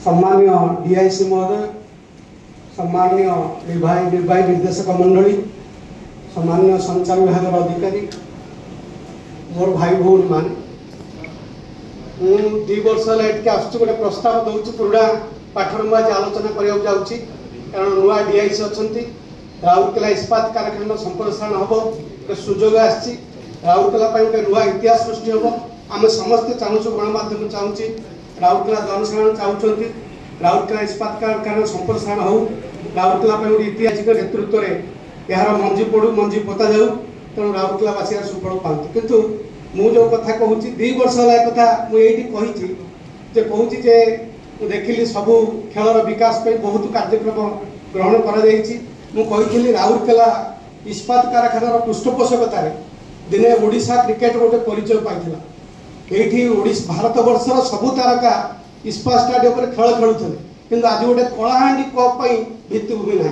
सम्मान्य DIC महोदय, सम्मान्य निर्वाही निर्देशक मंडली, सम्मान्य संचार विभाग अधिकारी, मोर भाई भौणी मान, मुझे 2 वर्ष है गोटे प्रस्ताव दूसरी पुराणा पाठर मुझे आलोचना करने कारण नुआ डीआईसी अच्छा राउरकेला इस्पात कारखाना संप्रसारण हम गोटे सुजोग आसी राउरकेला गोटे नुआ इतिहास सृष्टि हम आम समस्ते चाहूँ गणमाध्यम चाहूँगी राउरकेला जनसाधारण चाहते राउरकेला इस्पात कारखाना संप्रसारण हो राउरकेला गोटे ऐतिहासिक नेतृत्व में यार मंजी पड़ू मंजी पोता जाऊ तेणु राउरकेलावासी सुफल पाते किंतु मुझे कथा कहूँ 2 वर्ष है कथा मुझे कहूँ देखिली सबू खेलर विकास बहुत कार्यक्रम ग्रहण कर राउरकेला इस्पात कारखानार पृष्ठपोषकतार दिने ओडिशा क्रिकेट गोटे परिचय पाई ये भारत वर्षर सबू तारका इस्पात स्टाडियम खेल खेलुले किंतु आज गोटे कलाहांडी कप भित्तिभूमि ना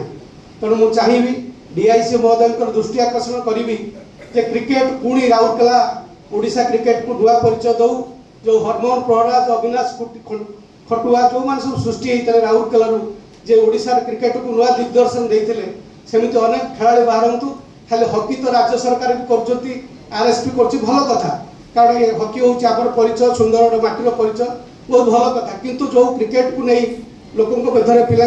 तेणु मुझे चाहिए डीआईसी महोदय दृष्टि आकर्षण करी क्रिकेट पुणी राउरकेला ओडिशा क्रिकेट को नुआ परिचय दौ जो हरमोहन प्रहराज अविनाश खटुआ जो मैंने सब सृष्टि होते राउरकेला जे ओडिशा क्रिकेट को नुआ दिग्दर्शन देते सेमती अनेक खेला बाहरतु खाली हकी तो राज्य सरकार भी कर आरएसपी कर भल कथा कारण ये हकी हूँ आम परिचय सुंदर माटीर परिचय बहुत भल कथा किंतु जो क्रिकेट को नहीं लोकों मध्य पिला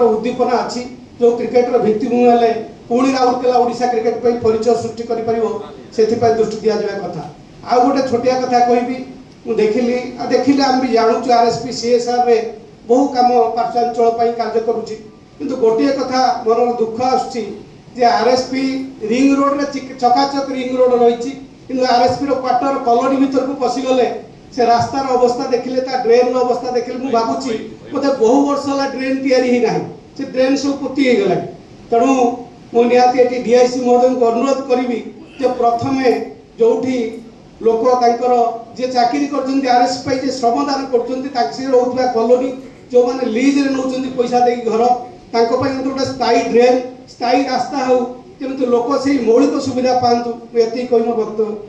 उद्दीपना अच्छी जो क्रिकेटर भित्तिभूमि हेले पुणी राउरकेला ओडिशा क्रिकेट परिचय सृष्टि कर दृष्टि दि जावा कथा आउ गोटे छोटिया कथा कहि देखिले आम भी जानूँ आरएसपी सीएसआर रे बहु कम पार्श्वांचल कार्य करुच्ची किंतु गोटे कथा मन दुख आसुच्ची आरएसपी रिंग रोड रे चकाचक रिंग रोड रही कि आरएसपी क्वार्टर कॉलोनी भीतर को पशिगले से रास्तार अवस्था देखिले ड्रेन अवस्था देखिले मुझे भावुची बोधे बहु वर्ष है ड्रेन तैयारी ना से ड्रेन सब पोती गला तेणु मुझे निहाती डीआईसी महोदय को अनुरोध करी प्रथमे जो लोक जे चाकरी कर आरएसपी जे श्रमदान कर कॉलोनी जो मैंने लीज रे नौ पैसा दे घर गोटे स्थायी ड्रेन स्थायी रास्ता हो जमी लोक से मौलिक सुविधा पातु ये कही मो वक्तव्य